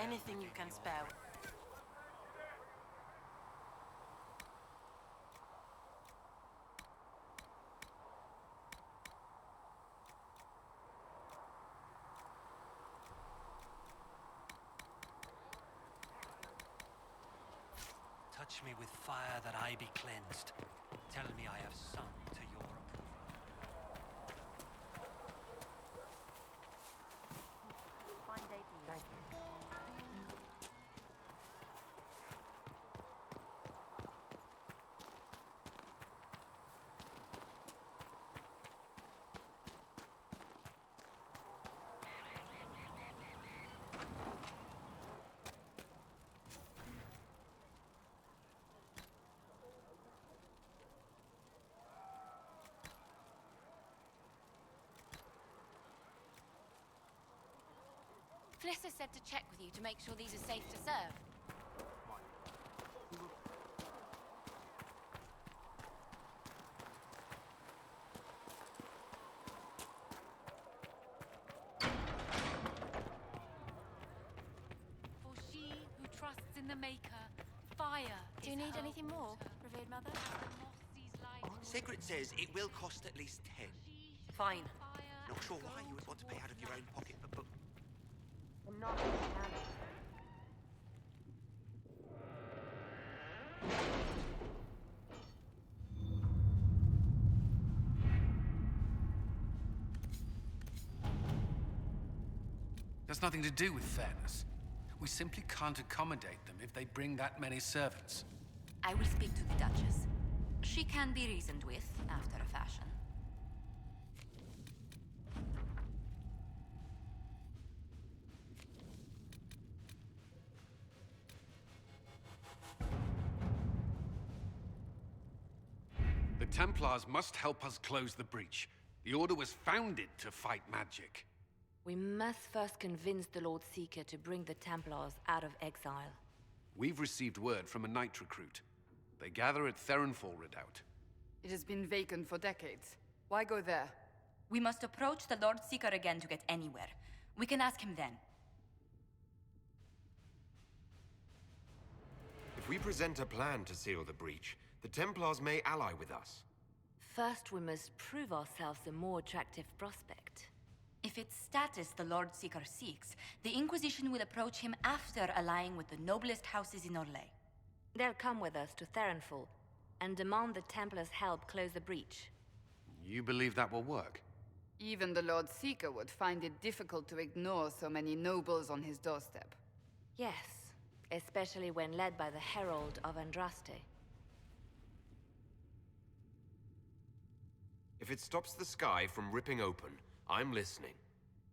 Anything you can spare. Touch me with fire that I be cleansed. Tell me I have sung to your approval. Fine day to you. Thank you. Fliss said to check with you to make sure these are safe to serve. For she who trusts in the Maker, fire. Do you need anything more, revered mother? Sigrid says it will cost at least 10. Fine. Not sure why you would want to pay out of your own pocket, but I'm not going to handle it. That's nothing to do with fairness. We simply can't accommodate them if they bring that many servants. I will speak to the Duchess. She can be reasoned with, after a fashion. The Templars must help us close the breach. The Order was founded to fight magic. We must first convince the Lord Seeker to bring the Templars out of exile. We've received word from a knight recruit. They gather at Theronfall Redoubt. It has been vacant for decades. Why go there? We must approach the Lord Seeker again to get anywhere. We can ask him then. If we present a plan to seal the breach, the Templars may ally with us. First, we must prove ourselves a more attractive prospect. If it's status the Lord Seeker seeks, the Inquisition will approach him after allying with the noblest houses in Orlais. They'll come with us to Theronfall and demand the Templars' help close the breach. You believe that will work? Even the Lord Seeker would find it difficult to ignore so many nobles on his doorstep. Yes, especially when led by the Herald of Andraste. If it stops the sky from ripping open, I'm listening.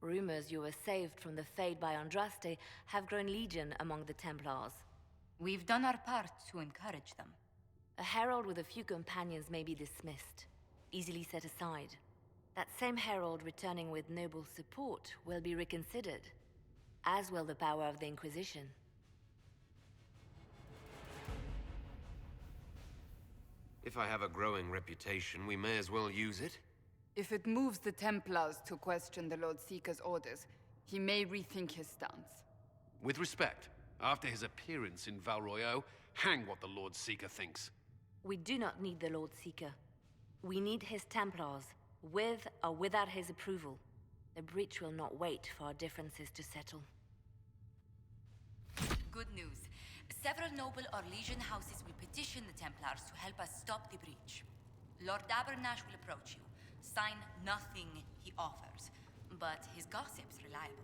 Rumors you were saved from the fate by Andraste have grown legion among the Templars. We've done our part to encourage them. A herald with a few companions may be dismissed, easily set aside. That same herald returning with noble support will be reconsidered, as will the power of the Inquisition. If I have a growing reputation, we may as well use it. If it moves the Templars to question the Lord Seeker's orders, he may rethink his stance. With respect, after his appearance in Val Royeaux, hang what the Lord Seeker thinks. We do not need the Lord Seeker. We need his Templars, with or without his approval. The breach will not wait for our differences to settle. Good news. Several noble or legion houses will petition the Templars to help us stop the breach. Lord Abernash will approach you. Sign nothing he offers, but his gossip's reliable.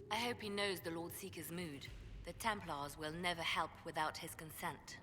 I hope he knows the Lord Seeker's mood. The Templars will never help without his consent.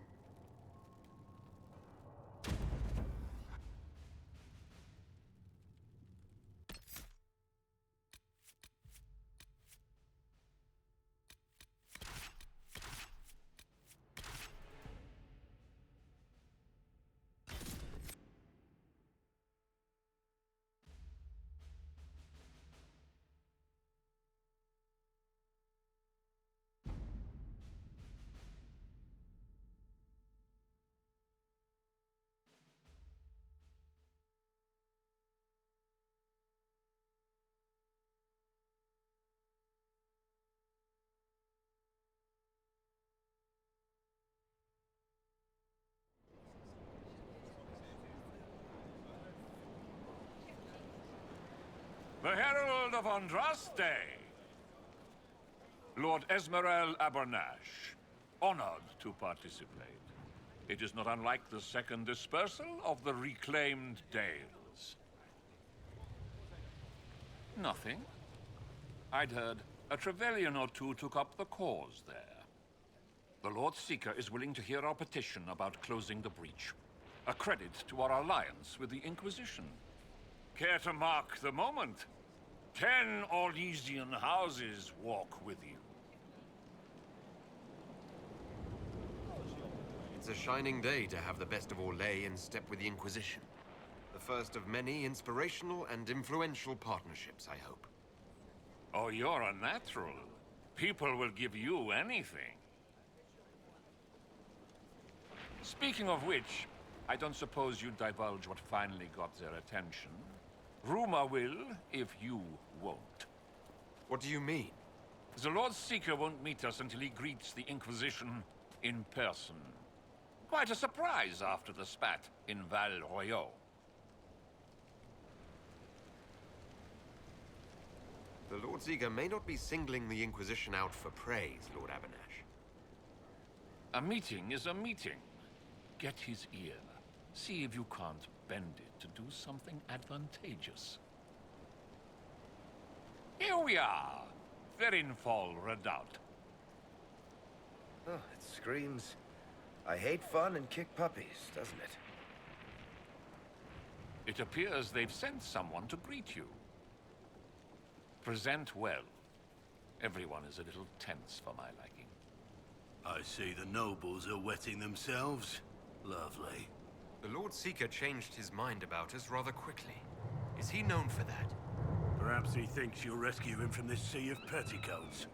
The Herald of Andraste. Lord Esmerel Abernash, honored to participate. It is not unlike the second dispersal of the reclaimed Dales. Nothing. I'd heard a Trevelyan or two took up the cause there. The Lord Seeker is willing to hear our petition about closing the breach. A credit to our alliance with the Inquisition. Care to mark the moment? 10 Orlesian houses walk with you. It's a shining day to have the best of Orlais in step with the Inquisition. The first of many inspirational and influential partnerships, I hope. Oh, you're a natural. People will give you anything. Speaking of which, I don't suppose you divulge what finally got their attention. Rumor will, if you won't. What do you mean? The Lord Seeker won't meet us until he greets the Inquisition in person. Quite a surprise after the spat in Val Royaux. The Lord Seeker may not be singling the Inquisition out for praise, Lord Abernash. A meeting is a meeting. Get his ear. See if you can't bend it to do something advantageous. Here we are, Therinfol Redoubt. Oh, it screams, I hate fun and kick puppies, doesn't it? It appears they've sent someone to greet you. Present well. Everyone is a little tense for my liking. I see the nobles are wetting themselves. Lovely. The Lord Seeker changed his mind about us rather quickly. Is he known for that? Perhaps he thinks you'll rescue him from this sea of petticoats.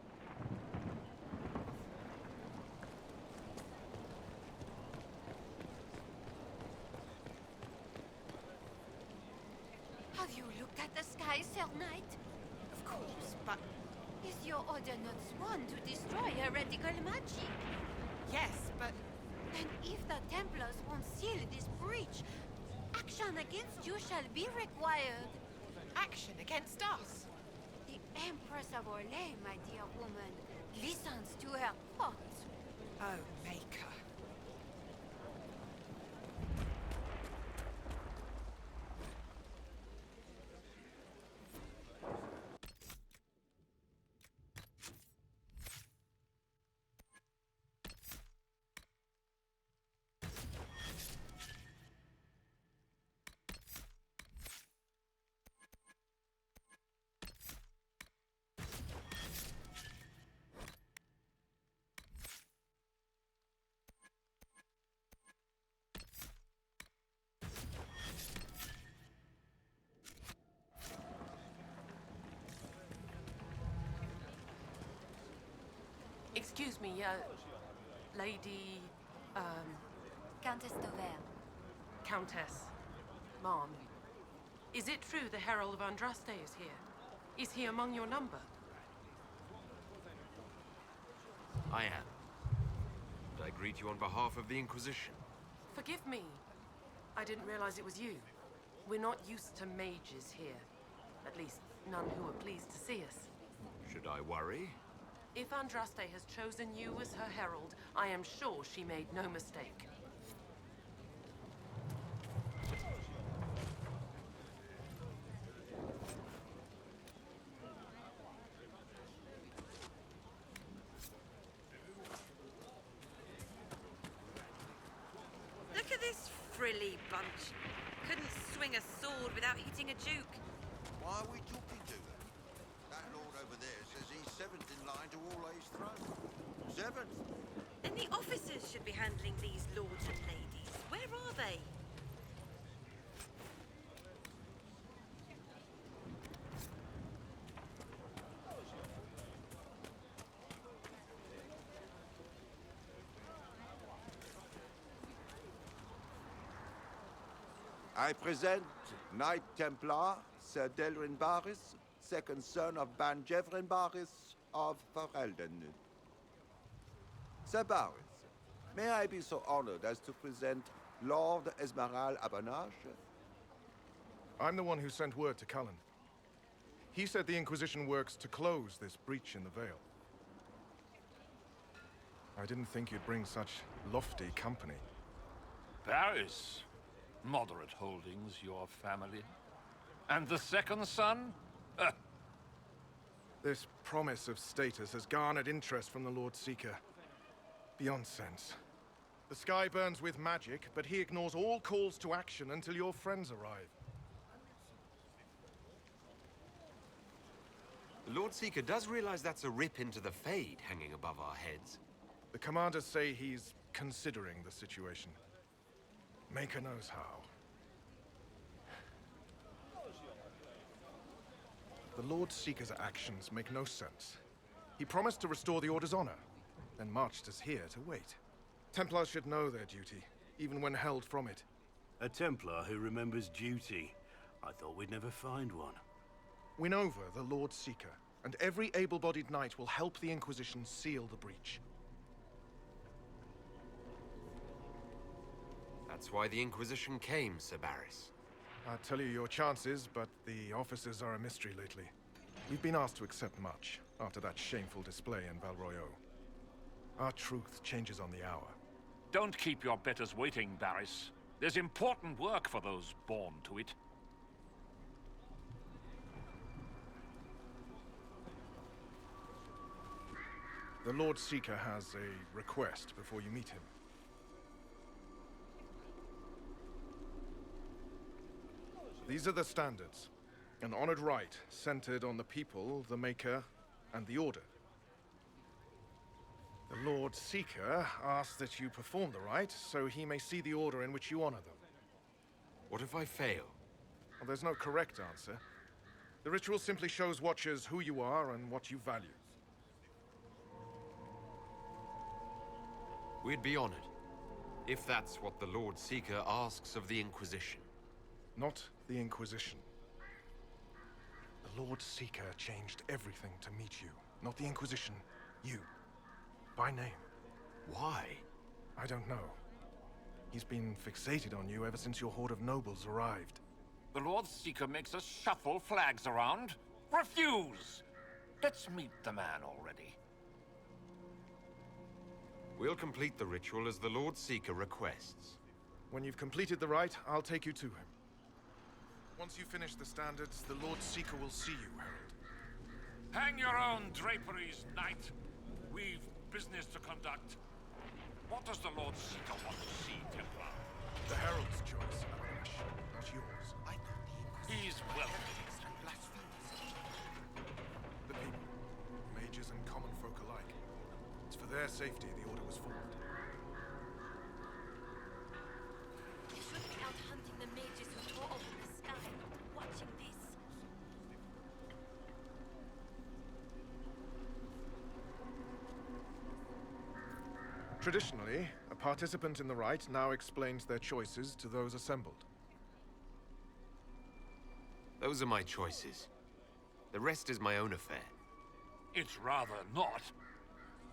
Have you looked at the sky, Sir Knight? Of course, but is your order not sworn to destroy heretical magic? Yes, but then if the Templars won't seal this breach, action against you shall be required. Action against us? The Empress of Orlais, my dear woman, listens to her thoughts. Oh, Maker. Excuse me, Lady, Countess Dover. Countess, Ma'am. Is it true the Herald of Andraste is here? Is he among your number? I am. And I greet you on behalf of the Inquisition. Forgive me. I didn't realize it was you. We're not used to mages here. At least, none who are pleased to see us. Should I worry? If Andraste has chosen you as her herald, I am sure she made no mistake. Look at this frilly bunch. Couldn't swing a sword without hitting a duke. Why are we talking to them? That lord over there says he's seventh in line to Orlais' throne. Seventh? Then the officers should be handling these lords and ladies. Where are they? I present Knight Templar, Sir Delrin Barris, second son of Ban Jevrin Barris of Ferelden. Sir Barris, may I be so honored as to present Lord Esmerel Abernash? I'm the one who sent word to Cullen. He said the Inquisition works to close this breach in the Veil. I didn't think you'd bring such lofty company. Paris. Moderate holdings, your family. And the second son? This promise of status has garnered interest from the Lord Seeker. Beyond sense. The sky burns with magic, but he ignores all calls to action until your friends arrive. The Lord Seeker does realize that's a rip into the Fade hanging above our heads. The commanders say he's considering the situation. Maker knows how. The Lord Seeker's actions make no sense. He promised to restore the Order's honor, then marched us here to wait. Templars should know their duty, even when held from it. A Templar who remembers duty. I thought we'd never find one. Win over the Lord Seeker, and every able-bodied knight will help the Inquisition seal the breach. That's why the Inquisition came, Sir Barris. I'd tell you your chances, but the officers are a mystery lately. We've been asked to accept much, after that shameful display in Val Royeaux. Our truth changes on the hour. Don't keep your betters waiting, Barris. There's important work for those born to it. The Lord Seeker has a request before you meet him. These are the standards. An honored right, centered on the people, the Maker, and the Order. The Lord Seeker asks that you perform the rite, so he may see the order in which you honor them. What if I fail? Well, there's no correct answer. The ritual simply shows Watchers who you are and what you value. We'd be honored, if that's what the Lord Seeker asks of the Inquisition. Not the Inquisition. The Lord Seeker changed everything to meet you. Not the Inquisition. You. By name. Why? I don't know. He's been fixated on you ever since your horde of nobles arrived. The Lord Seeker makes us shuffle flags around. Refuse! Let's meet the man already. We'll complete the ritual as the Lord Seeker requests. When you've completed the rite, I'll take you to him. Once you finish the standards, the Lord Seeker will see you, Herald. Hang your own draperies, knight. We've business to conduct. What does the Lord Seeker want to see, Templar? The Herald's choice, Arash, not yours. He's welcome. The people, mages and common folk alike. It's for their safety the Order was formed. You should be out hunting the mages who tore open the sky, not watching this. Traditionally, a participant in the rite now explains their choices to those assembled. Those are my choices. The rest is my own affair. It's rather not.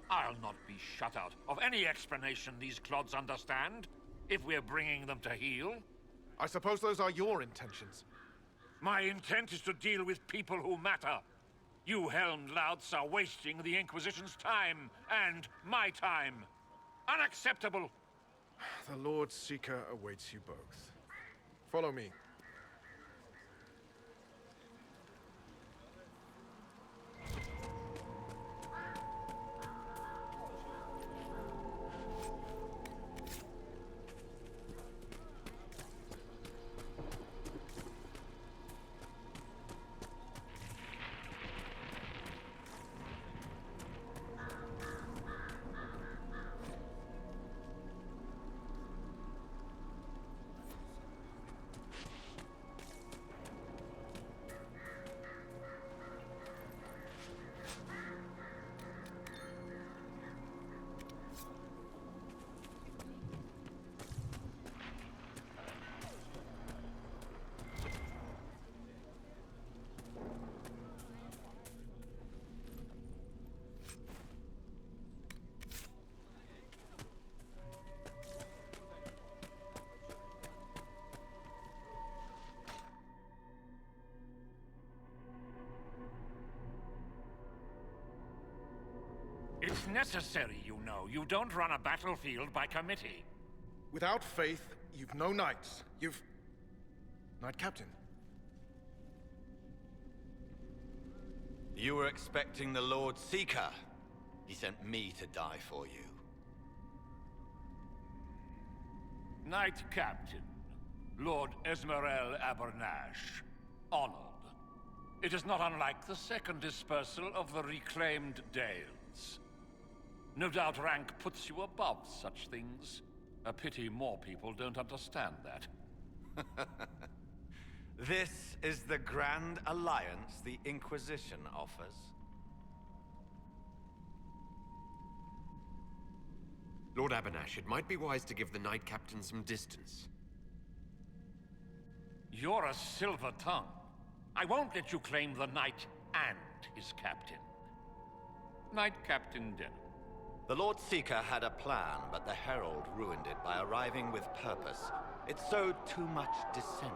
I'll not be shut out of any explanation these clods understand, if we're bringing them to heel. I suppose those are your intentions. My intent is to deal with people who matter. You helmed louts are wasting the Inquisition's time, and my time. Unacceptable! The Lord Seeker awaits you both. Follow me. necessary, you know. You don't run a battlefield by committee. Without faith, you've no knights. You've... Knight Captain. You were expecting the Lord Seeker. He sent me to die for you. Knight Captain, Lord Esmerel Abernash. Honored. It is not unlike the second dispersal of the reclaimed Dales. No doubt rank puts you above such things. A pity more people don't understand that. This is the grand alliance the Inquisition offers. Lord Abernash, it might be wise to give the Knight Captain some distance. You're a silver tongue. I won't let you claim the Knight and his captain. Knight Captain Denham. The Lord Seeker had a plan, but the Herald ruined it by arriving with purpose. It sowed too much dissent.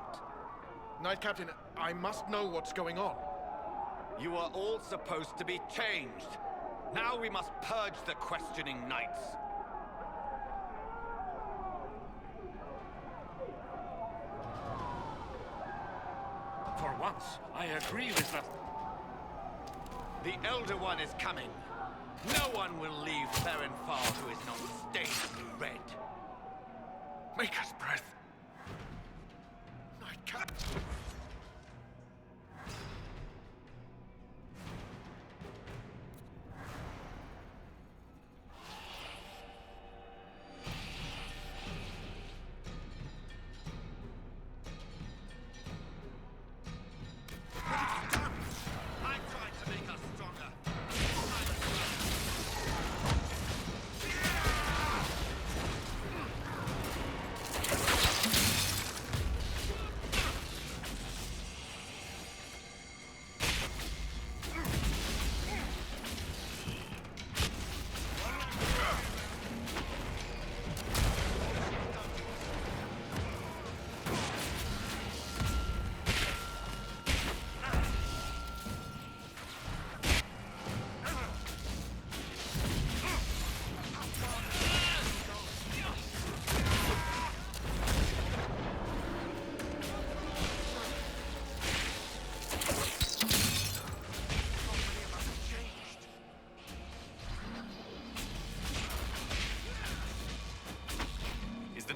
Knight Captain, I must know what's going on. You are all supposed to be changed. Now we must purge the questioning knights. For once, I agree with the... The Elder One is coming. No one will leave Ferenfar who is not stained red. Maker's breath. Knight Captain.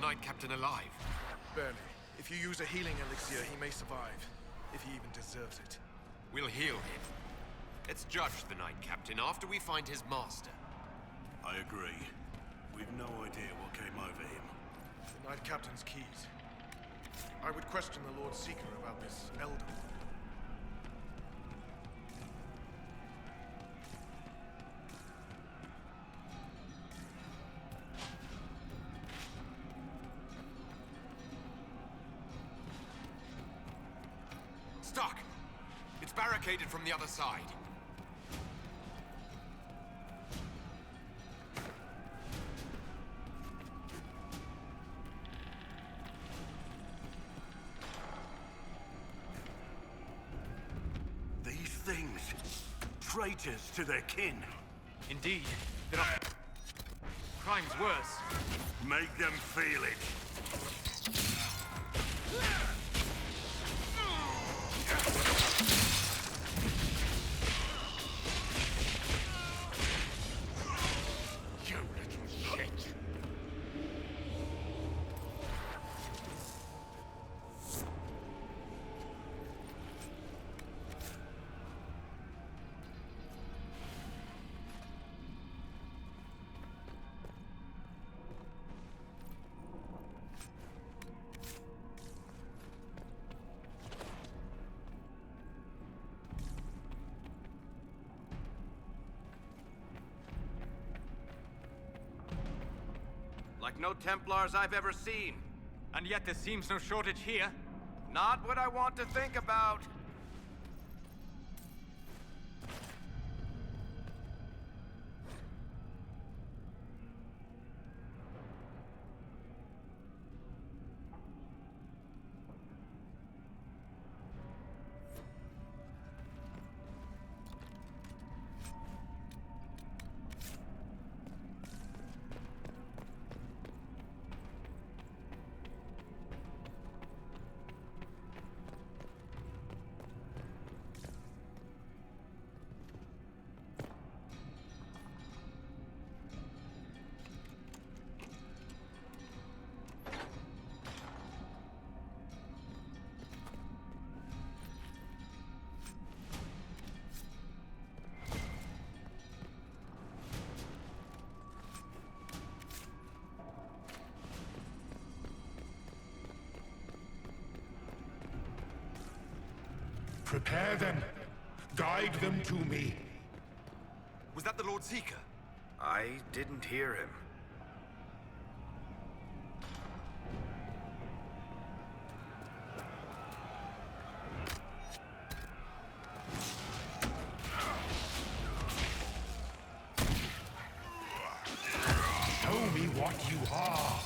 Knight Captain alive? Barely. If you use a healing elixir, he may survive. If he even deserves it. We'll heal him. Let's judge the Knight Captain after we find his master. I agree. We've no idea what came over him. The Knight Captain's keys. I would question the Lord Seeker about this Elder. Stuck! It's barricaded from the other side. These things, traitors to their kin. Indeed, there are crimes worse. Make them feel it. You little shit. Like no Templars I've ever seen. And yet there seems no shortage here. Not what I want to think about. Prepare them. Guide them to me. Was that the Lord Seeker? I didn't hear him. Show me what you are.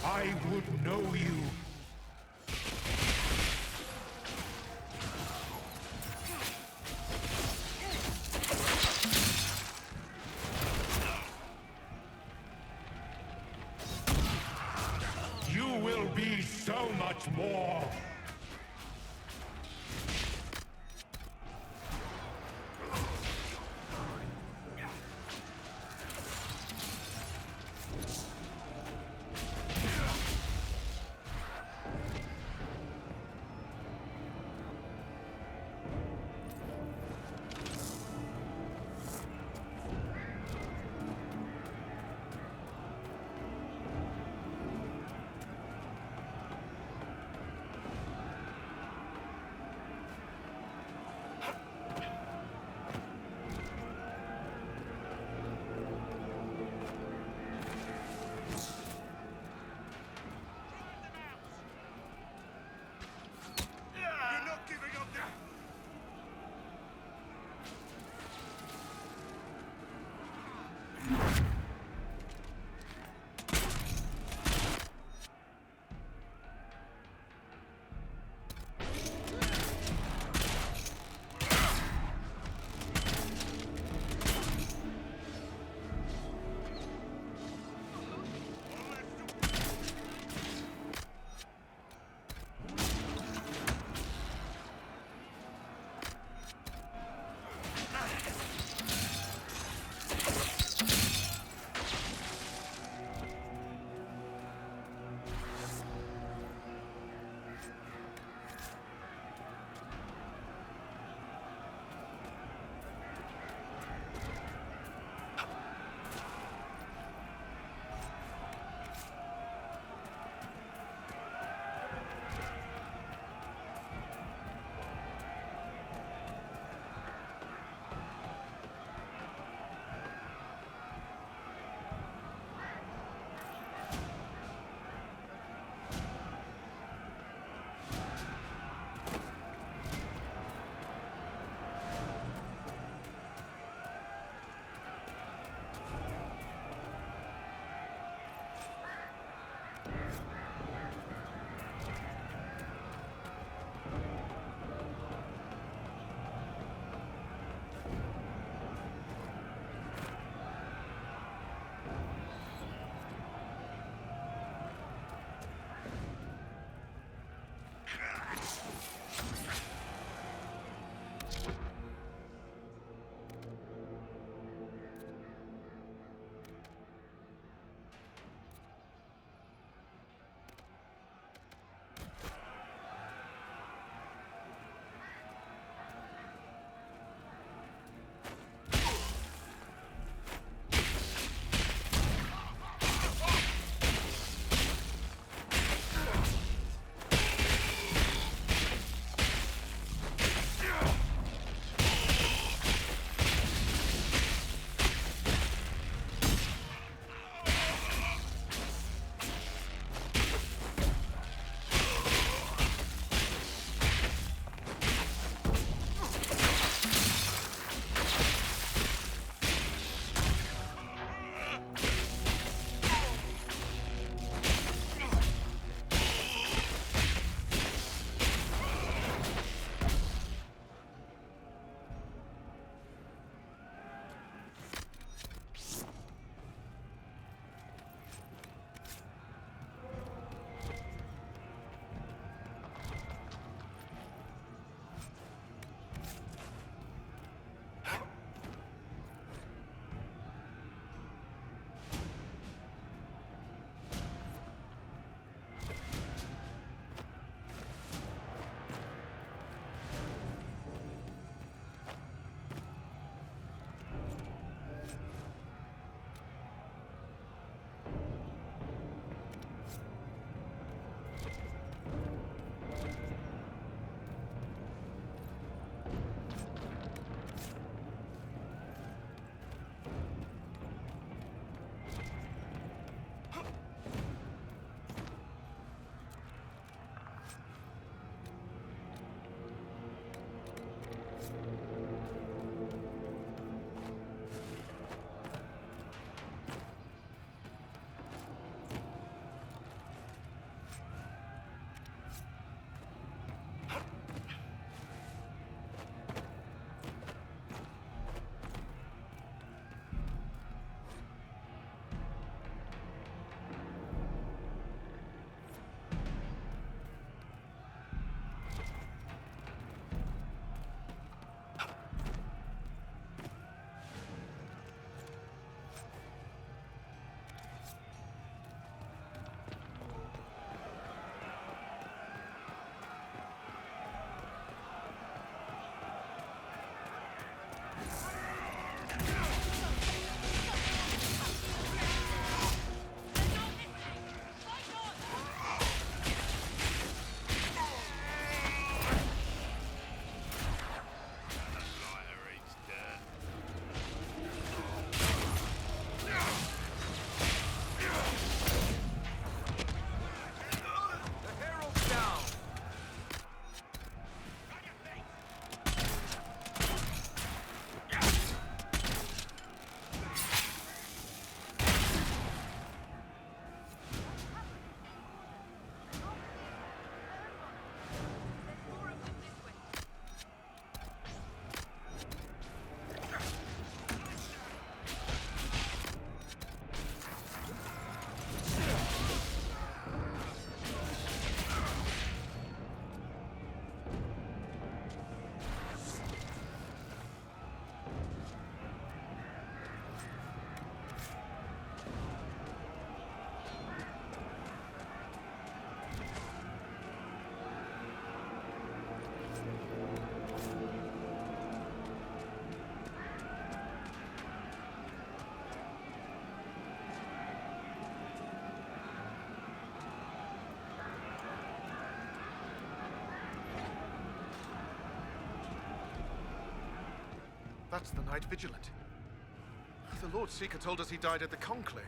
I would know you. You will be so much more. That's the Knight Vigilant. The Lord Seeker told us he died at the Conclave.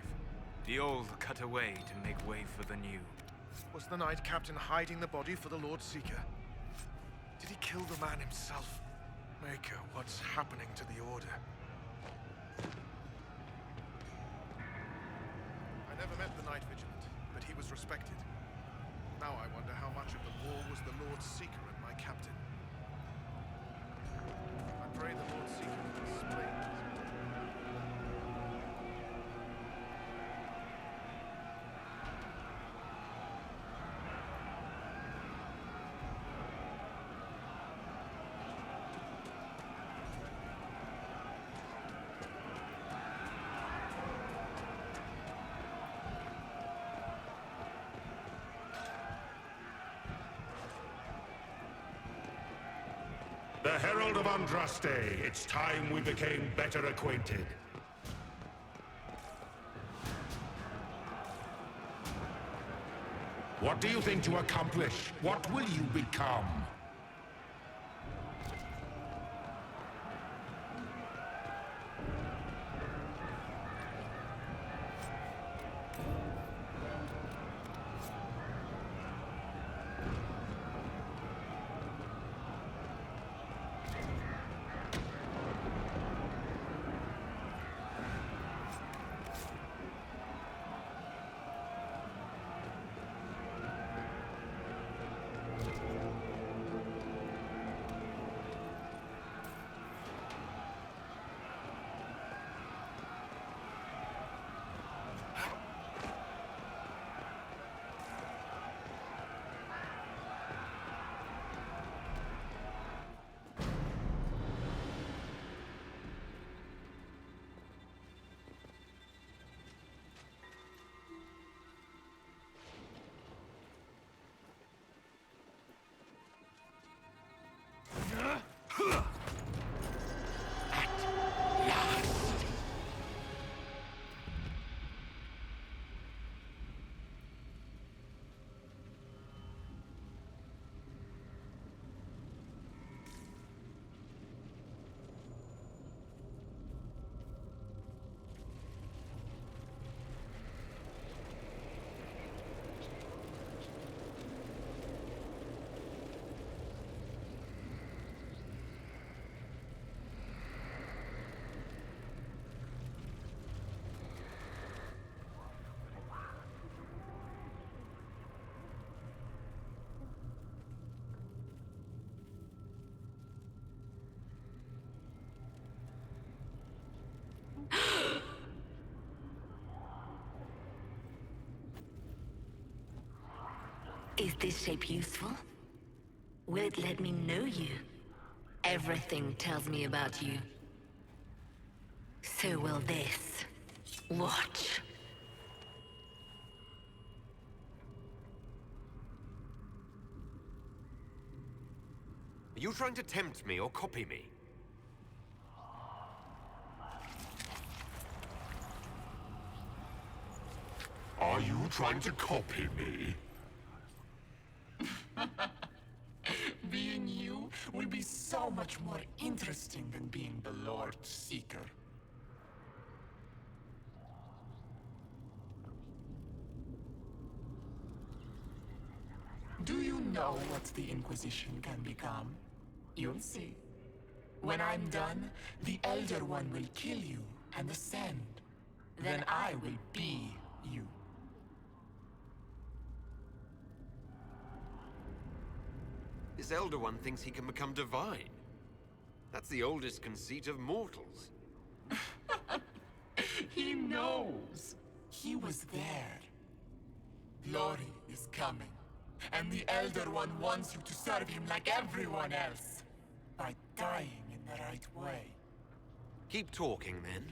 The old cut away to make way for the new. Was the Knight Captain hiding the body for the Lord Seeker? Did he kill the man himself? Maker, what's happening to the Order? I never met the Knight Vigilant, but he was respected. Now I wonder how much of the war was the Lord Seeker and my captain. I pray the Lord Seeker will explain. The Herald of Andraste, it's time we became better acquainted. What do you think to accomplish? What will you become? Is this shape useful? Will it let me know you? Everything tells me about you. So will this. Watch. Are you trying to tempt me or copy me? Are you trying to copy me? Being you will be so much more interesting than being the Lord Seeker. Do you know what the Inquisition can become? You'll see. When I'm done, the Elder One will kill you and ascend. Then I will be you. This Elder One thinks he can become divine. That's the oldest conceit of mortals. He knows. He was there. Glory is coming. And the Elder One wants you to serve him like everyone else. By dying in the right way. Keep talking, then.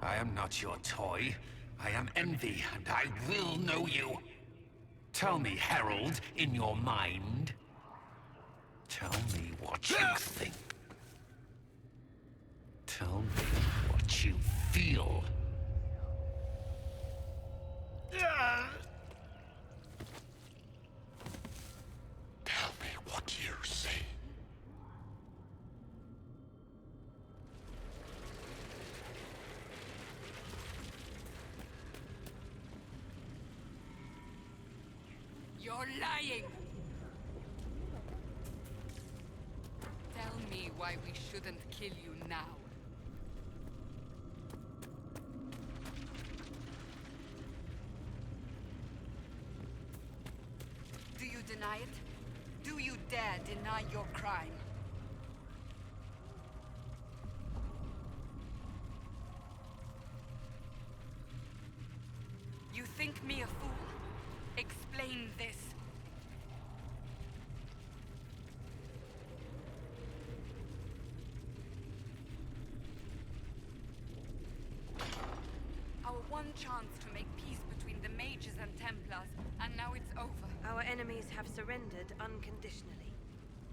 I am not your toy. I am Envy, and I will know you. Tell me, Herald, in your mind. Tell me what you think. Tell me what you feel. You're lying! Tell me why we shouldn't kill you now. Do you deny it? Do you dare deny your crime? You think me a fool? Explain this. Our one chance to make peace between the Mages and Templars, and now it's over. Our enemies have surrendered unconditionally.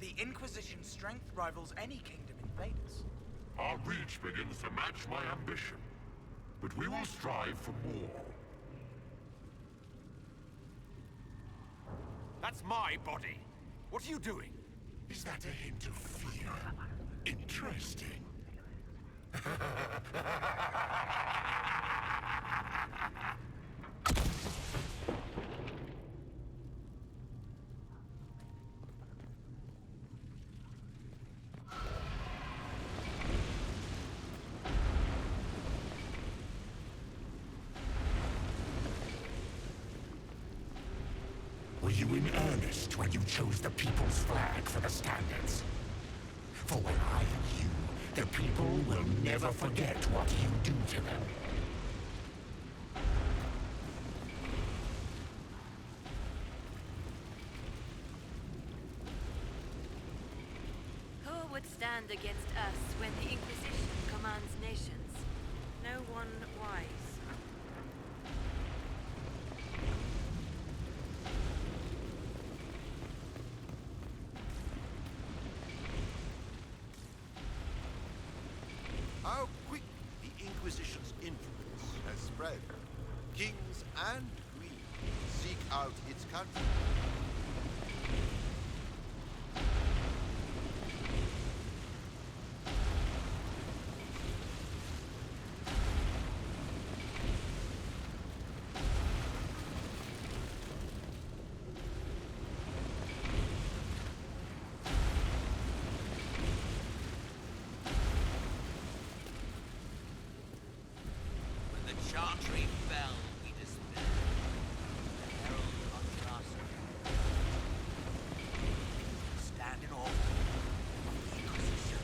The Inquisition's strength rivals any kingdom in Thedas. Our reach begins to match my ambition, but we will strive for more. That's my body. What are you doing? Is that a hint of fear? Interesting. Were you in earnest when you chose the people's flag for the standards? For when I am you, the people will never forget what you do to them. Who would stand against us when the Inquisition commands nations? No one wise. How quick the Inquisition's influence has spread. Kings and queens seek out its country. Chantry fell, we despaired. The herald of Classe, stand in awe of the Inquisition.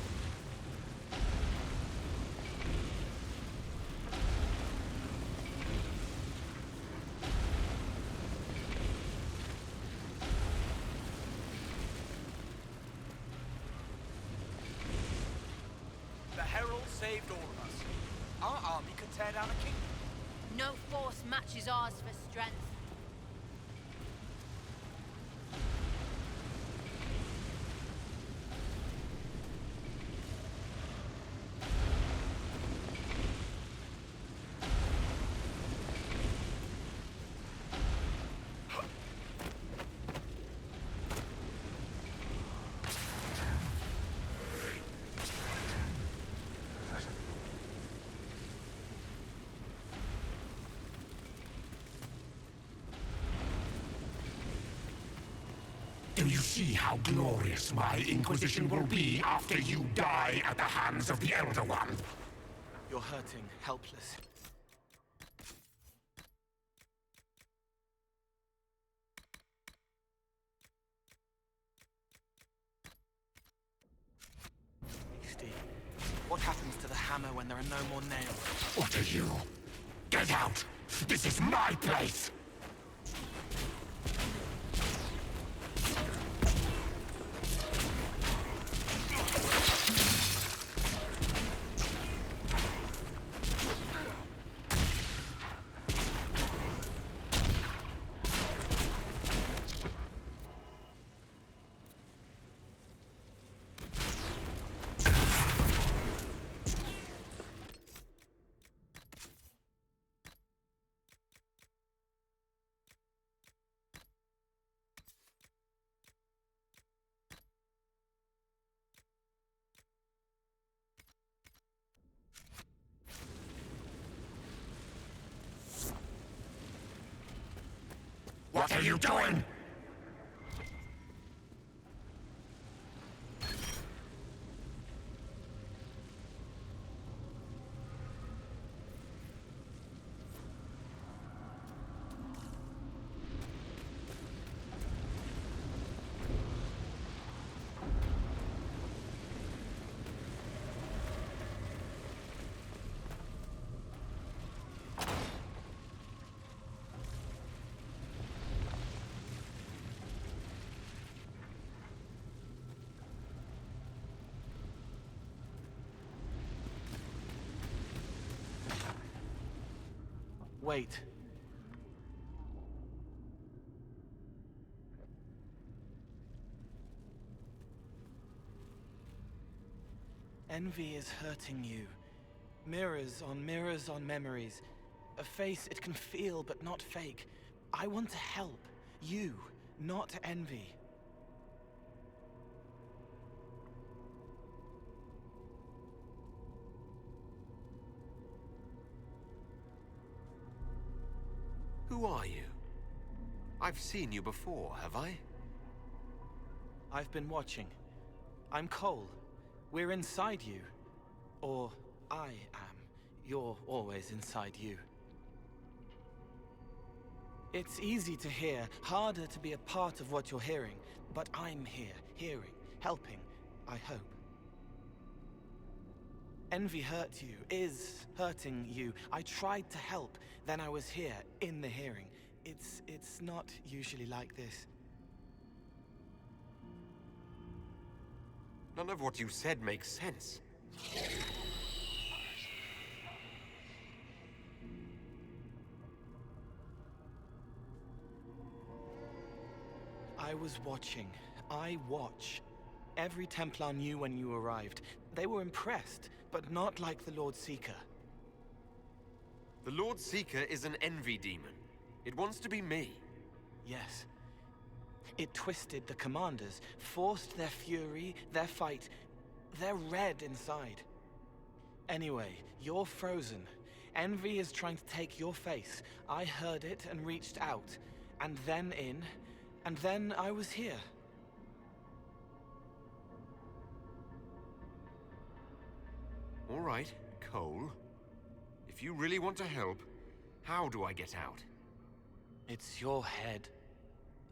The herald saved all of us. Our army could tear down a kingdom. No force matches ours for strength. Do you see how glorious my Inquisition will be after you die at the hands of the Elder One? You're hurting, helpless. Steve, what happens to the hammer when there are no more nails? What are you? Get out! This is my place! What are you doing? Wait. Envy is hurting you. Mirrors on memories. A face it can feel but not fake. I want to help. You, not envy. Who are you? I've seen you before, have I? I've been watching. I'm Cole. We're inside you. Or I am. You're always inside you. It's easy to hear, harder to be a part of what you're hearing. But I'm here, hearing, helping, I hope. Envy hurt you, is hurting you. I tried to help, then I was here, in the hearing. It's not usually like this. None of what you said makes sense. I was watching. I watch. Every Templar knew when you arrived. They were impressed, but not like the Lord Seeker. The Lord Seeker is an envy demon. It wants to be me. Yes. It twisted the commanders, forced their fury, their fight. They're red inside. Anyway, you're frozen. Envy is trying to take your face. I heard it and reached out. And then in. And then I was here. All right, Cole. If you really want to help, how do I get out? It's your head.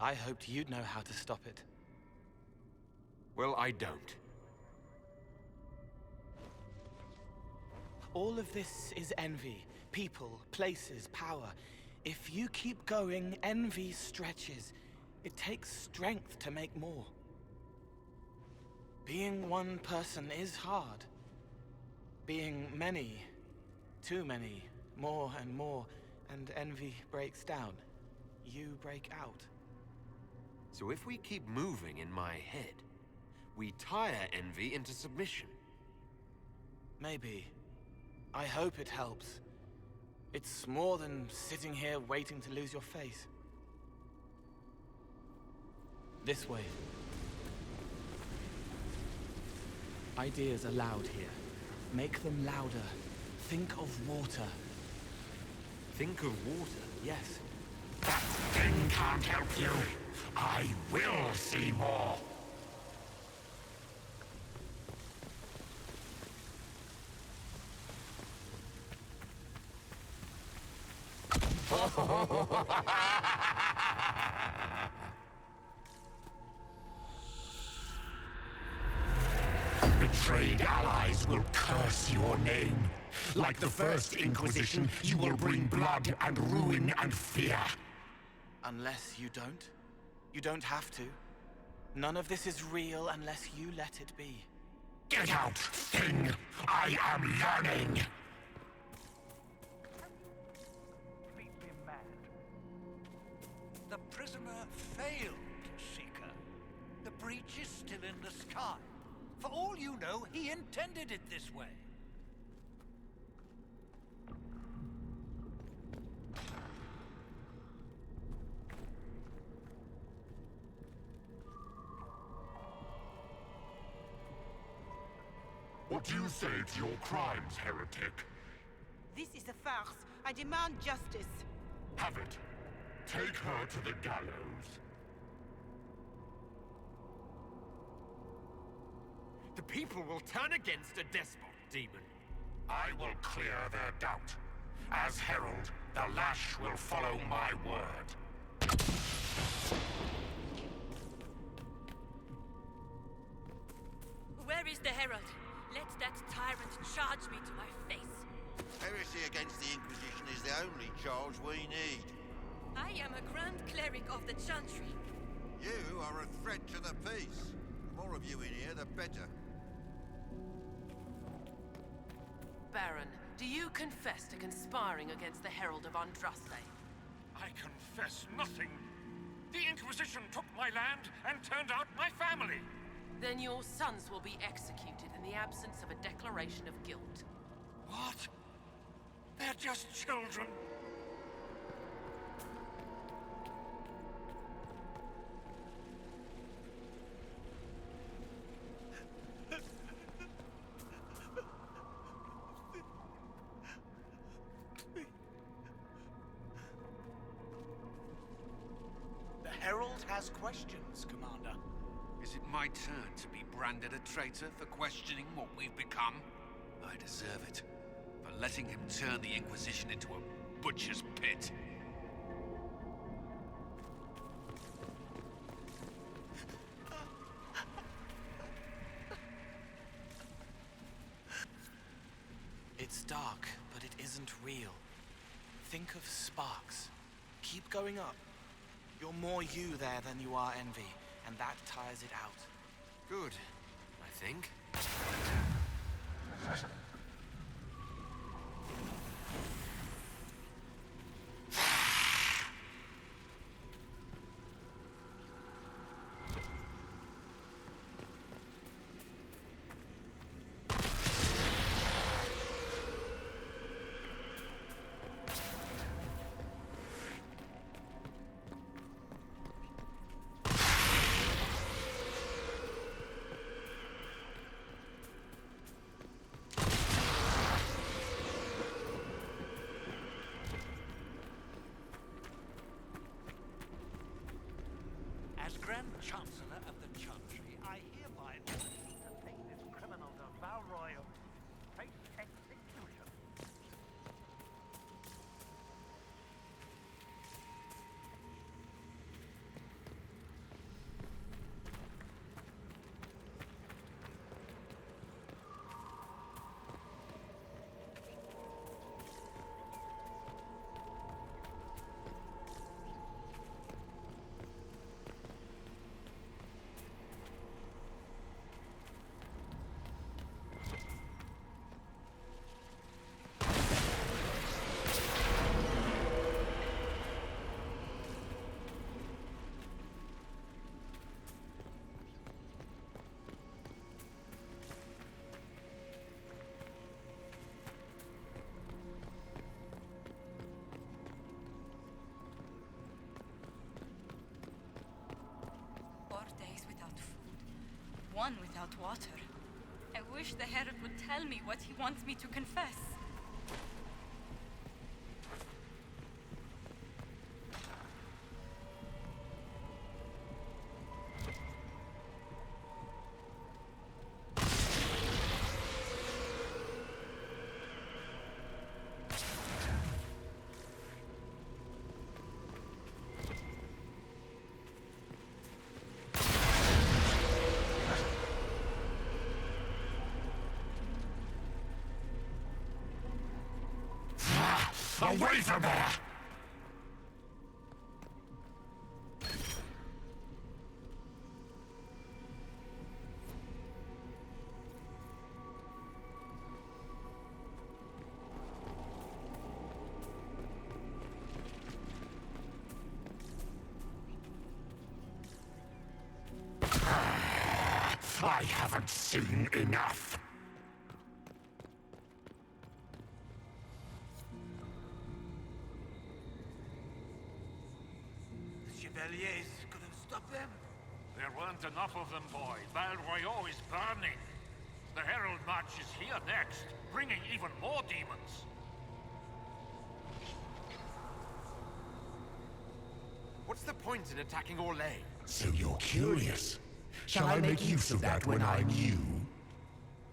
I hoped you'd know how to stop it. Well, I don't. All of this is envy. People, places, power. If you keep going, envy stretches. It takes strength to make more. Being one person is hard. Being many, too many, more and more, and envy breaks down. You break out. So if we keep moving in my head, we tire envy into submission. Maybe. I hope it helps. It's more than sitting here waiting to lose your face. This way. Ideas are loud here. Make them louder. Think of water. Think of water? Yes. That thing can't help you. I will see more. Betrayed allies will curse your name. Like the first Inquisition, you will bring blood and ruin and fear. Unless you don't. You don't have to. None of this is real unless you let it be. Get out, thing! I am yearning! The prisoner failed, Seeker. The breach is still in the sky. For all you know, he intended it this way. What do you say to your crimes, heretic? This is a farce. I demand justice. Have it. Take her to the gallows. The people will turn against a despot, demon. I will clear their doubt. As herald, the lash will follow my word. Where is the herald? Let that tyrant charge me to my face. Heresy against the Inquisition is the only charge we need. I am a Grand Cleric of the Chantry. You are a threat to the peace. The more of you in here, the better. Baron, Do you confess to conspiring against the Herald of Andraste? I confess nothing. The Inquisition took my land and turned out my family. Then your sons will be executed in the absence of a declaration of guilt. What? They're just children. The Herald has questions, Commander. Is it my turn to be branded a traitor for questioning what we've become? I deserve it. For letting him turn the Inquisition into a butcher's pit. It's dark, but it isn't real. Think of sparks. Keep going up. You're more you there than you are envy, and that tires it out. Good, I think. As Grand Chancellor of the Chantry, I hereby order you to take this criminal to Valroy to face execution. One without water. I wish the Herald would tell me what he wants me to confess. Away from there! I haven't seen enough. Chevaliers couldn't stop them. There weren't enough of them, boy. Valroyo is burning. The Herald March is here next, bringing even more demons. What's the point in attacking Orlais? So you're curious. Shall I make use of that when I'm you?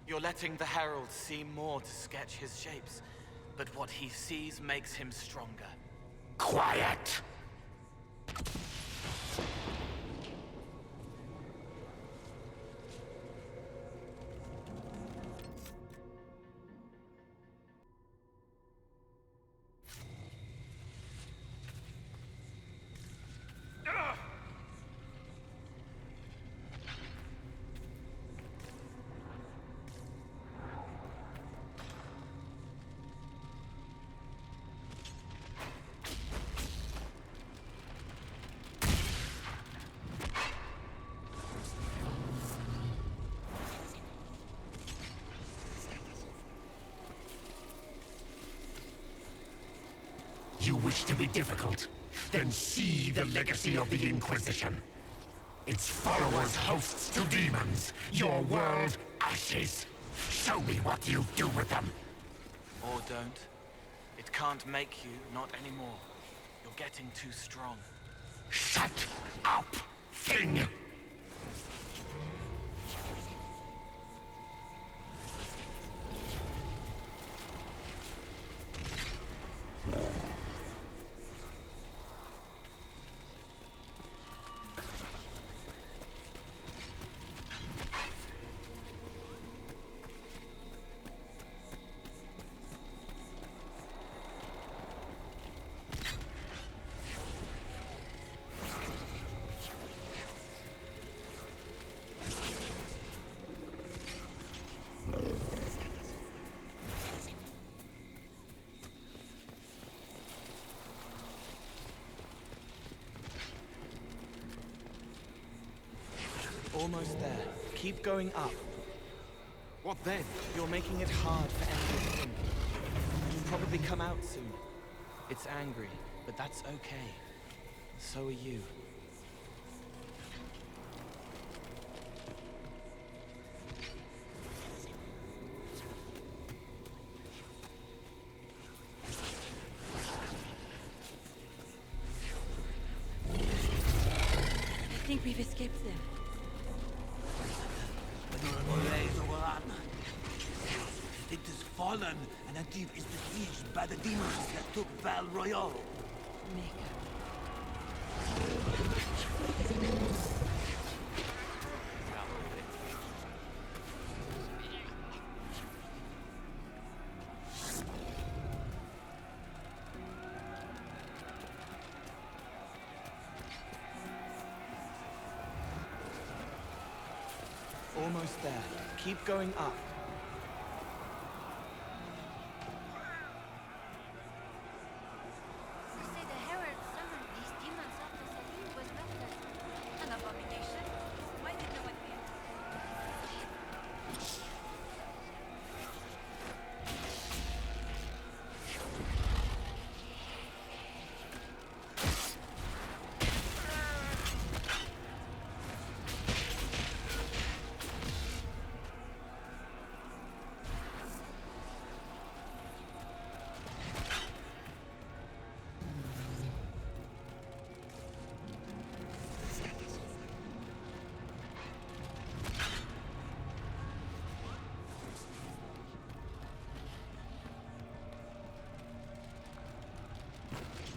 You're letting the Herald see more to sketch his shapes, but what he sees makes him stronger. Quiet! You wish to be difficult? Then see the legacy of the Inquisition. Its followers hosts to demons, your world ashes. Show me what you do with them. Or don't. It can't make you, not anymore. You're getting too strong. Shut up, thing! Almost there. Keep going up. What then? You're making it hard for Envy to think. You'll probably come out soon. It's angry, but that's okay. So are you. I think we've escaped them. It is fallen, and Antibes is besieged by the demons that took Val Royal. Almost there. Keep going up. You say the Herald summoned these demons after Salim was murdered. An abomination. Why did no one hear?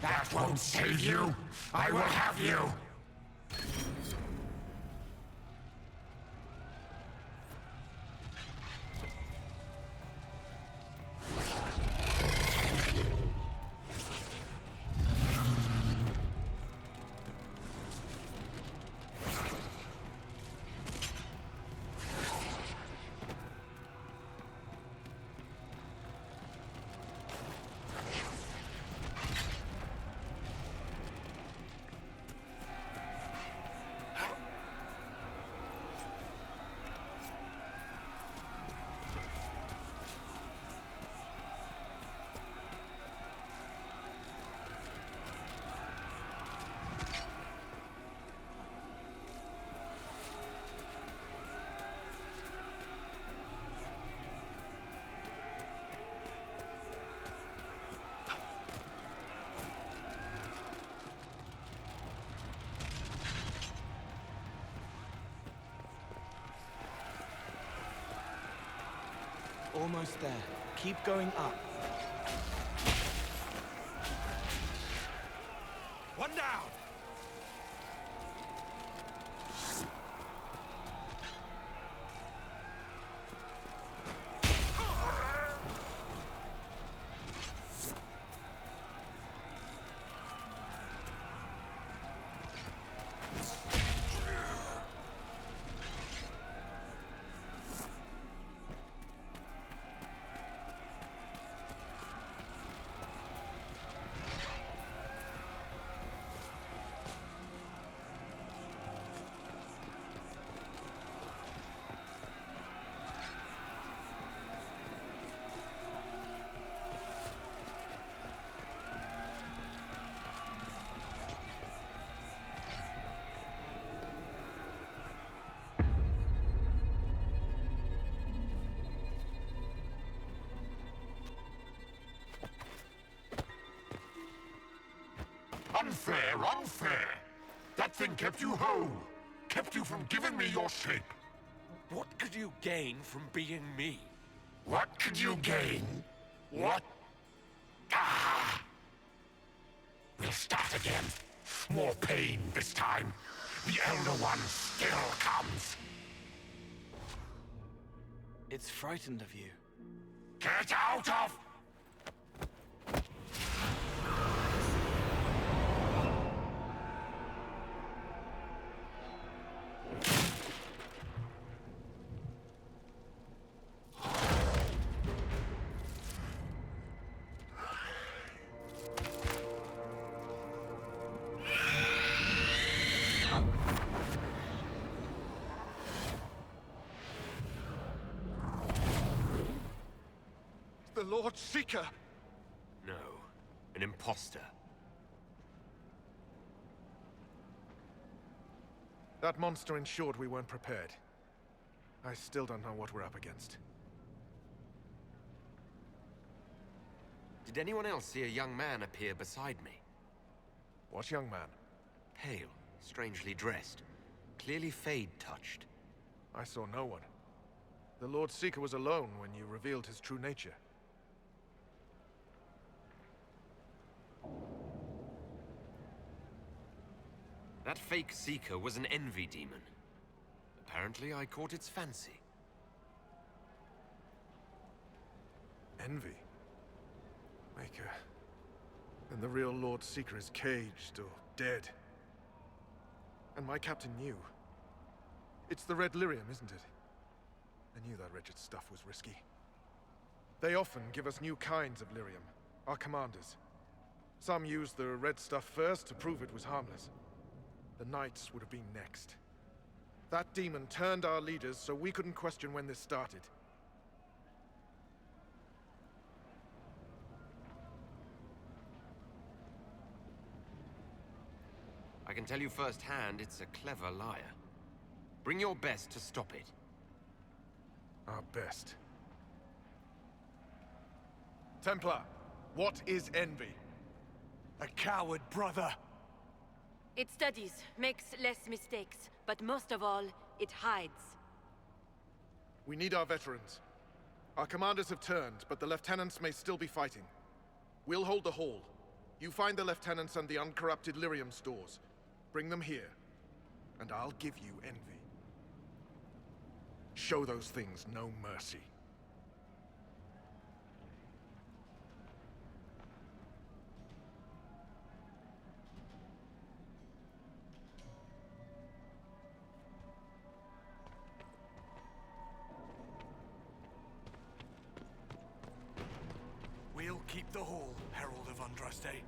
That won't save you. I will have you. Almost there. Keep going up. One down! Unfair, unfair! That thing kept you whole! Kept you from giving me your shape! What could you gain from being me? What could you gain? What? Ah! We'll start again. More pain this time. The Elder One still comes. It's frightened of you. Get out of... The Lord Seeker! No, an imposter. That monster ensured we weren't prepared. I still don't know what we're up against. Did anyone else see a young man appear beside me? What young man? Pale, strangely dressed, clearly Fade-touched. I saw no one. The Lord Seeker was alone when you revealed his true nature. That fake Seeker was an envy demon. Apparently, I caught its fancy. Envy? Maker. Then the real Lord Seeker is caged or dead. And my captain knew. It's the Red Lyrium, isn't it? I knew that wretched stuff was risky. They often give us new kinds of lyrium, our commanders. Some used the red stuff first to prove it was harmless. The Knights would have been next. That demon turned our leaders so we couldn't question when this started. I can tell you firsthand it's a clever liar. Bring your best to stop it. Our best. Templar, what is envy? A coward, brother. It studies, makes less mistakes, but most of all, it hides. We need our veterans. Our commanders have turned, but the lieutenants may still be fighting. We'll hold the hall. You find the lieutenants and the uncorrupted lyrium stores. Bring them here, and I'll give you envy. Show those things no mercy. We'll keep the hall, Herald of Andraste.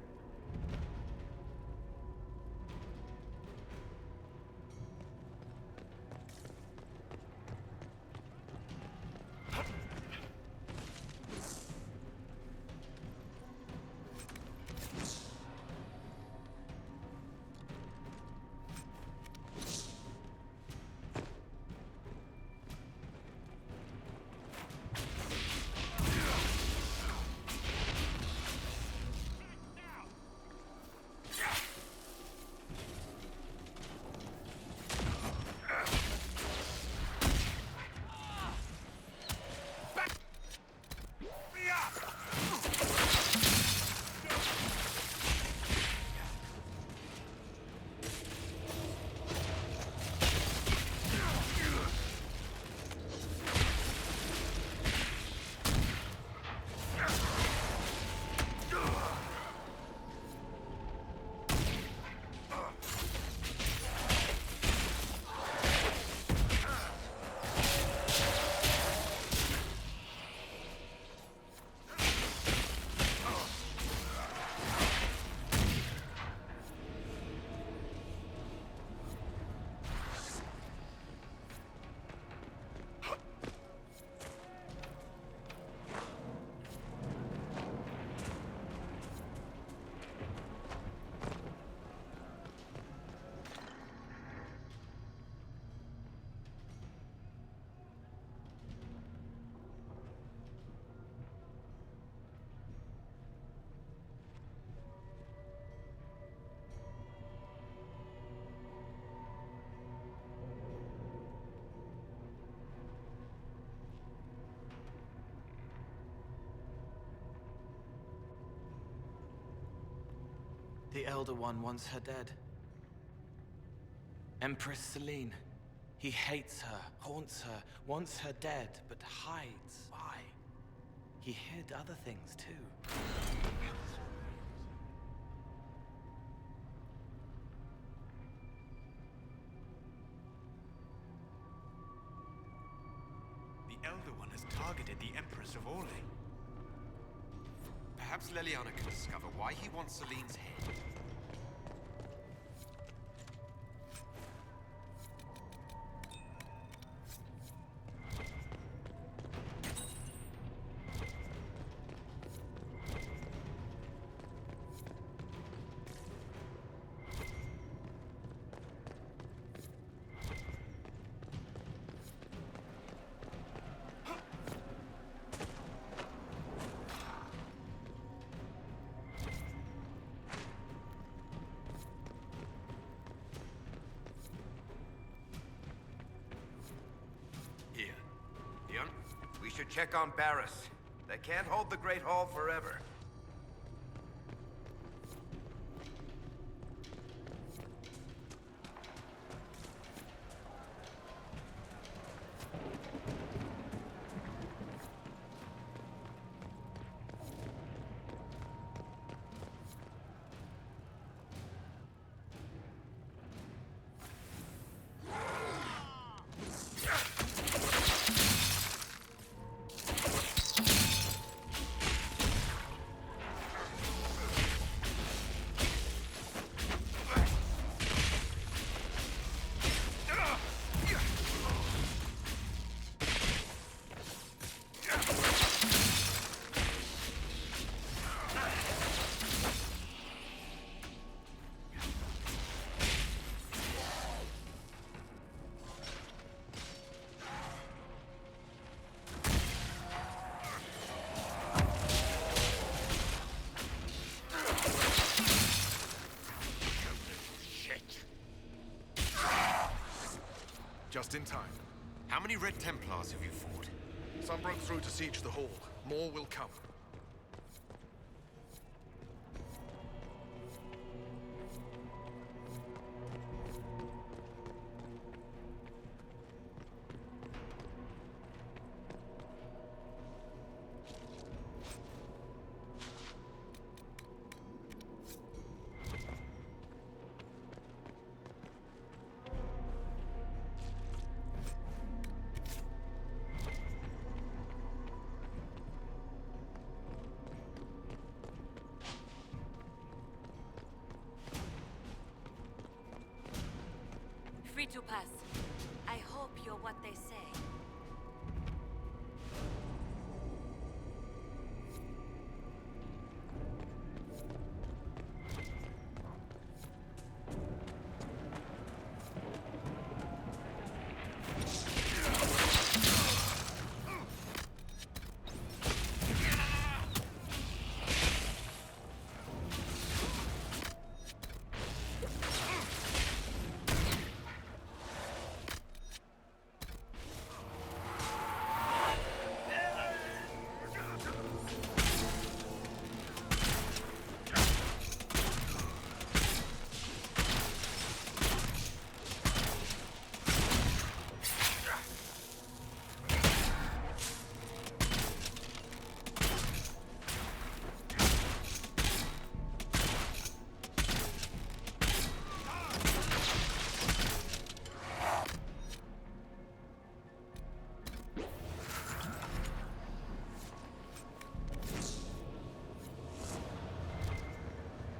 The Elder One wants her dead. Empress Celine. He hates her, haunts her, wants her dead, but hides. Why? He hid other things too. The Elder One has targeted the Empress of Orlais. Perhaps Leliana can discover why he wants Celine's head. We should check on Barris. They can't hold the Great Hall forever. Just in time. How many Red Templars have you fought? Some broke through to siege the hall. More will come. Free to pass. I hope you're what they say.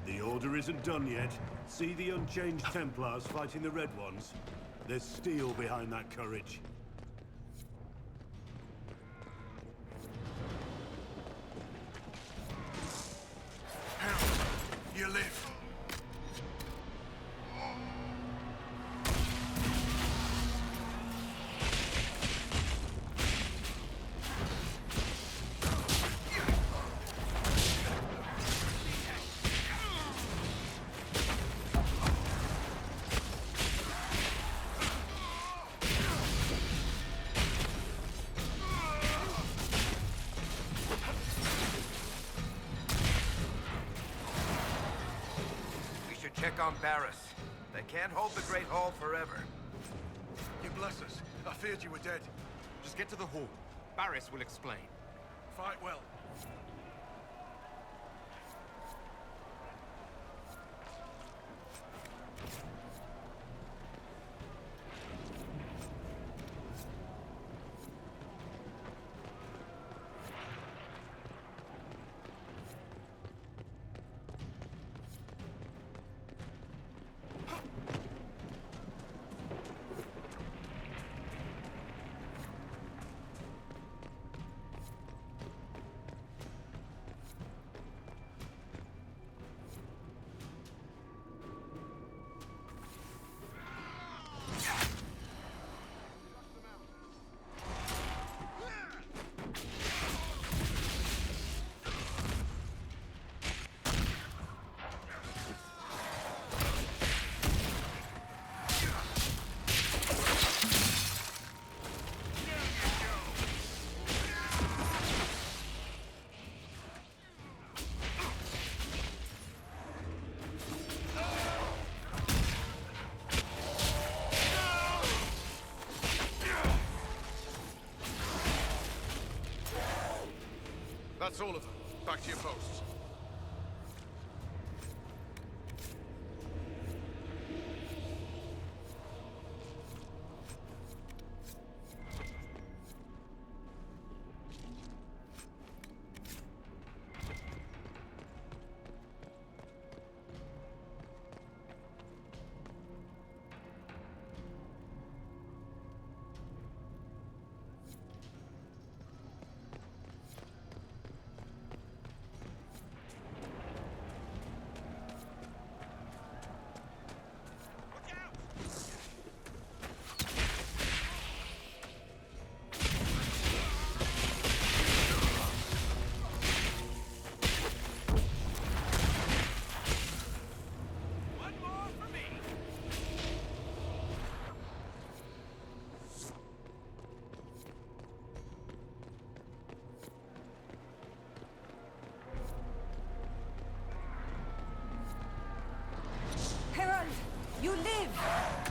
The Order isn't done yet. See the unchanged Templars fighting the Red Ones? There's steel behind that courage. You live. check on Barris. They can't hold the Great Hall forever. You bless us. I feared you were dead. Just get to the hall. Barris will explain. Fight well. That's all of them. Back to your posts. Herald, you live!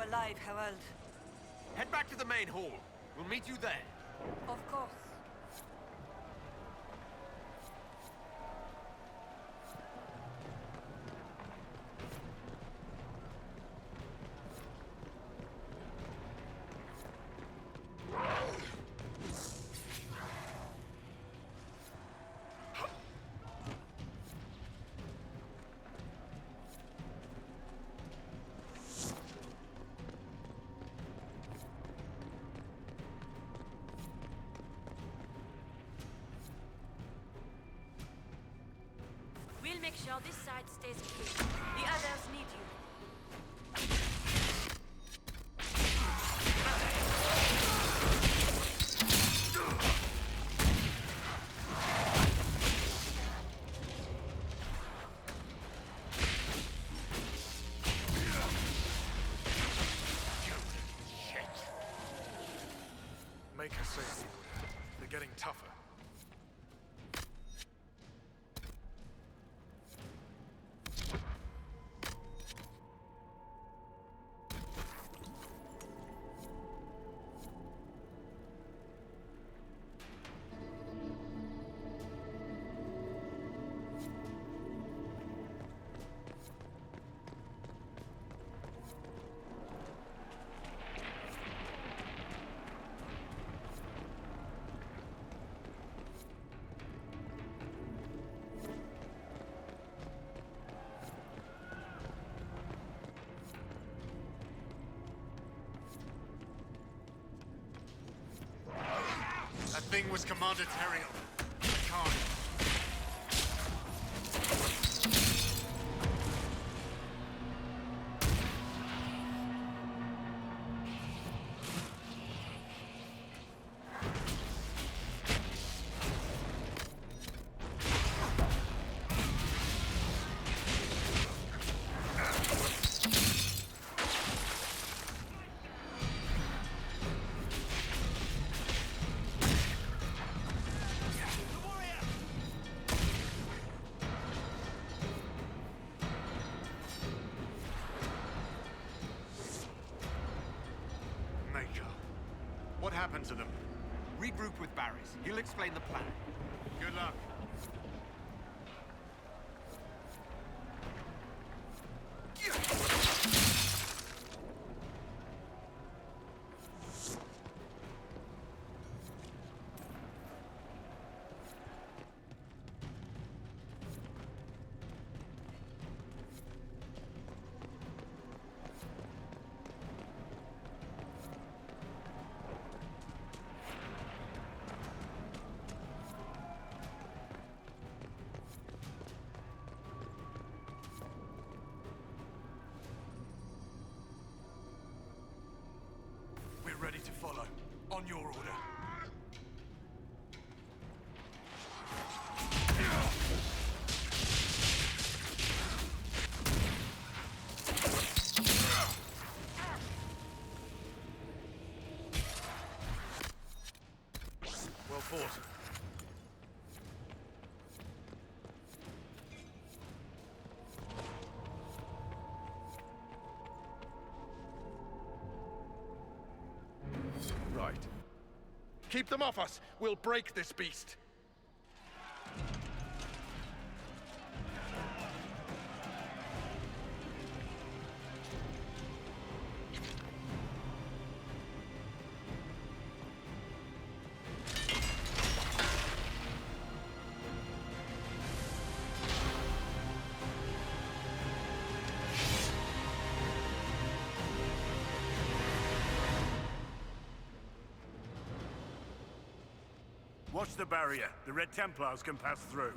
Alive, Herald. Head back to the main hall. We'll meet you there. Of course. We'll make sure this side stays clear. The others need you. Make her say the order. They're getting tougher. thing was Commander Teriel. Can't. What happened to them? Regroup with Barris. He'll explain the plan. Good luck. Ready to follow. On your order. Well fought. Right. Keep them off us! We'll break this beast! Watch the barrier. The Red Templars can pass through.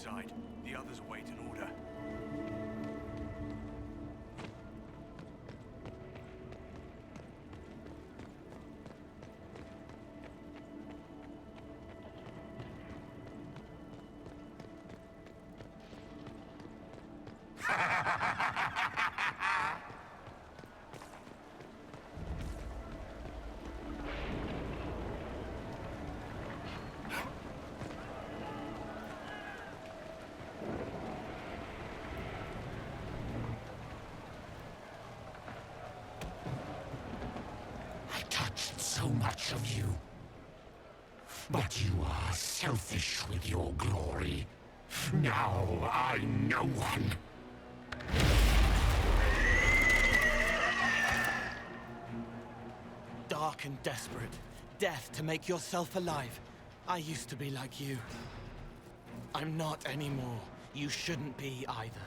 inside. The others await an order. So much of you. But you are selfish with your glory. Now I know one. Dark and desperate. Death to make yourself alive. I used to be like you. I'm not anymore. You shouldn't be either.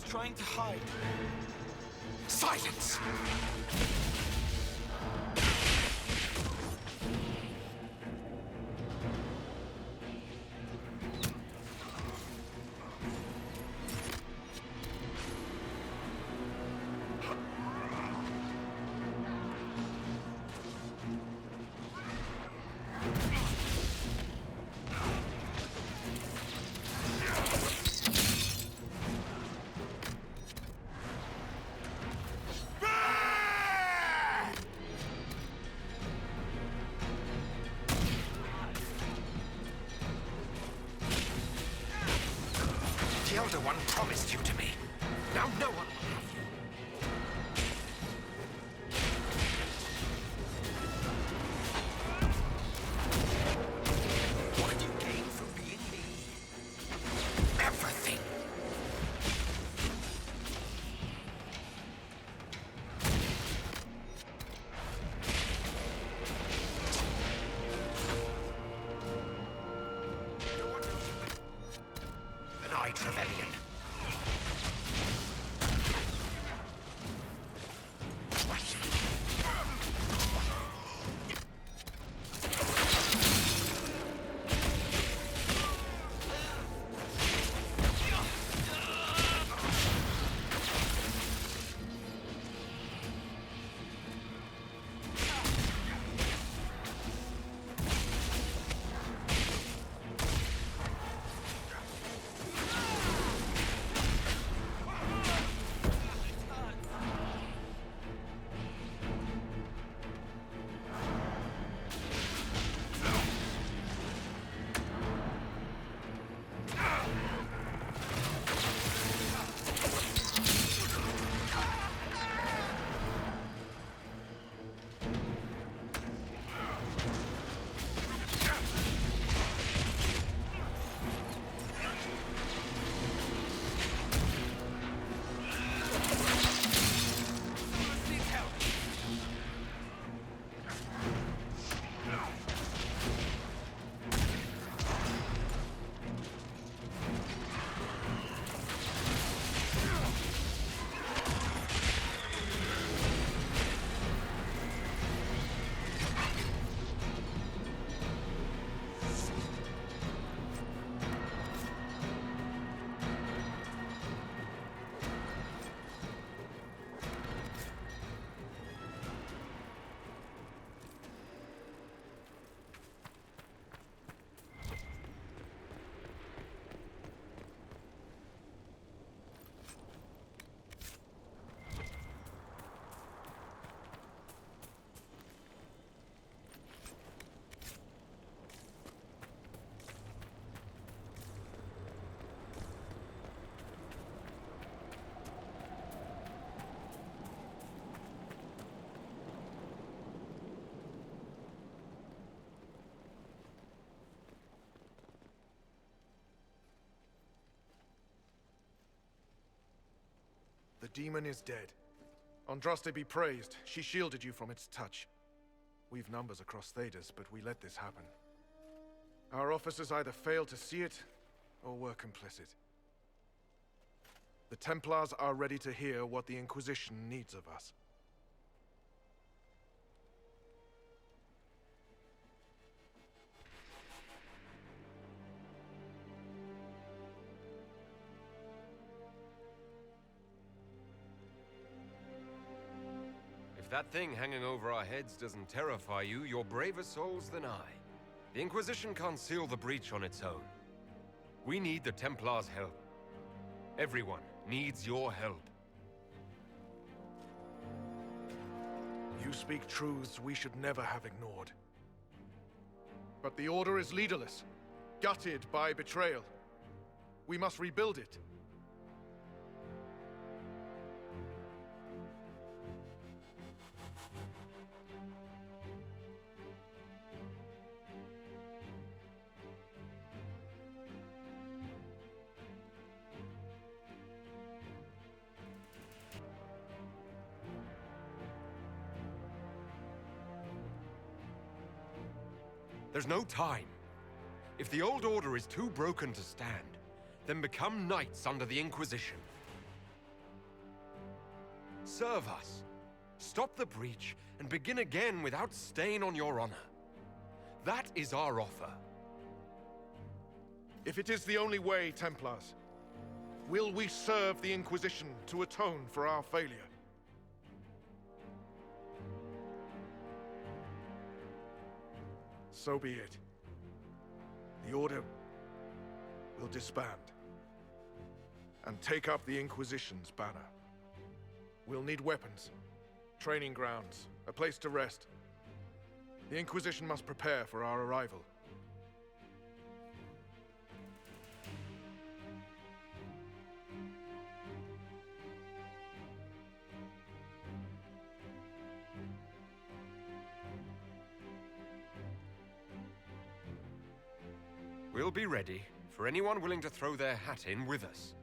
Trying to hide. Silence! The Elder One promised you to me. Now no one will have you. What did you gain from being me? Everything. Trevelyan. The demon is dead. Andraste be praised. She shielded you from its touch. We've numbers across Thedas, but we let this happen. Our officers either failed to see it, or were complicit. The Templars are ready to hear what the Inquisition needs of us. If that thing hanging over our heads doesn't terrify you, you're braver souls than I. The Inquisition can't seal the breach on its own. We need the Templars' help. Everyone needs your help. You speak truths we should never have ignored. But the Order is leaderless, gutted by betrayal. We must rebuild it. There's no time. If the old order is too broken to stand, then become knights under the Inquisition. Serve us. Stop the breach and begin again without stain on your honor. That is our offer. If it is the only way, Templars, will we serve the Inquisition to atone for our failure? So be it. The Order will disband and take up the Inquisition's banner. We'll need weapons, training grounds, a place to rest. The Inquisition must prepare for our arrival. We'll be ready for anyone willing to throw their hat in with us.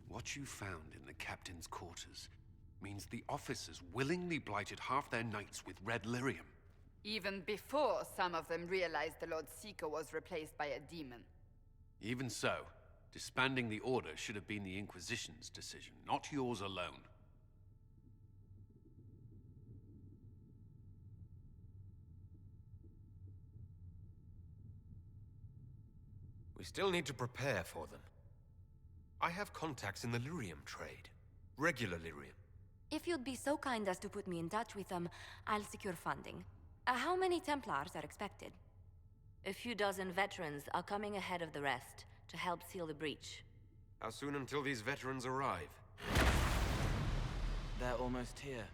What you found in the captain's quarters means the officers willingly blighted half their knights with red lyrium. Even before some of them realized the Lord Seeker was replaced by a demon. Even so, disbanding the Order should have been the Inquisition's decision, not yours alone. We still need to prepare for them. I have contacts in the lyrium trade. Regular lyrium. If you'd be so kind as to put me in touch with them, I'll secure funding. How many Templars are expected? A few dozen veterans are coming ahead of the rest to help seal the breach. How soon until these veterans arrive? They're almost here.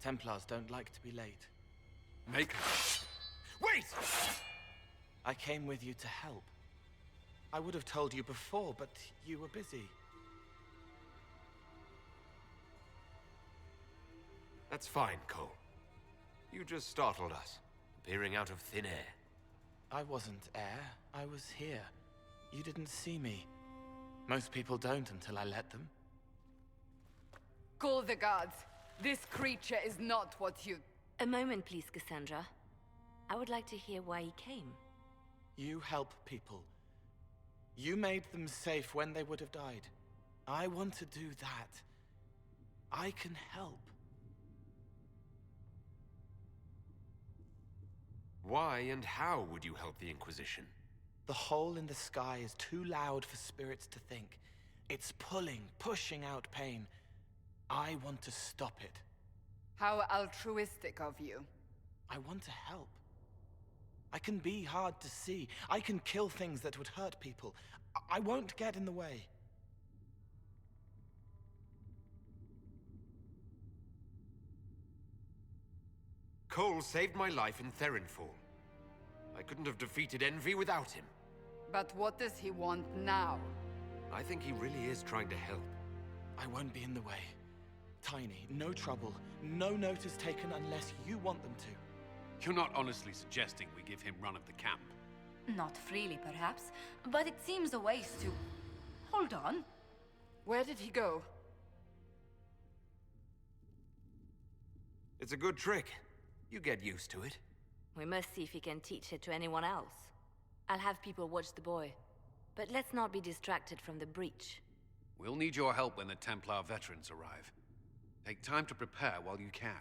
Templars don't like to be late. Make her. Wait! I came with you to help. I would have told you before, but you were busy. That's fine, Cole. You just startled us, appearing out of thin air. I wasn't air. I was here. You didn't see me. Most people don't until I let them. Call the guards. This creature is not what you... A moment, please, Cassandra. I would like to hear why he came. You help people. You made them safe when they would have died. I want to do that. I can help. Why and how would you help the Inquisition? The hole in the sky is too loud for spirits to think. It's pulling, pushing out pain. I want to stop it. How altruistic of you. I want to help. I can be hard to see. I can kill things that would hurt people. I won't get in the way. Cole saved my life in Therinfall. I couldn't have defeated Envy without him. But what does he want now? I think he really is trying to help. I won't be in the way. Tiny, no trouble, no notice taken unless you want them to. You're not honestly suggesting we give him run of the camp? Not freely, perhaps, but it seems a waste to... Hold on. Where did he go? It's a good trick. You get used to it. We must see if he can teach it to anyone else. I'll have people watch the boy. But let's not be distracted from the breach. We'll need your help when the Templar veterans arrive. Take time to prepare while you can.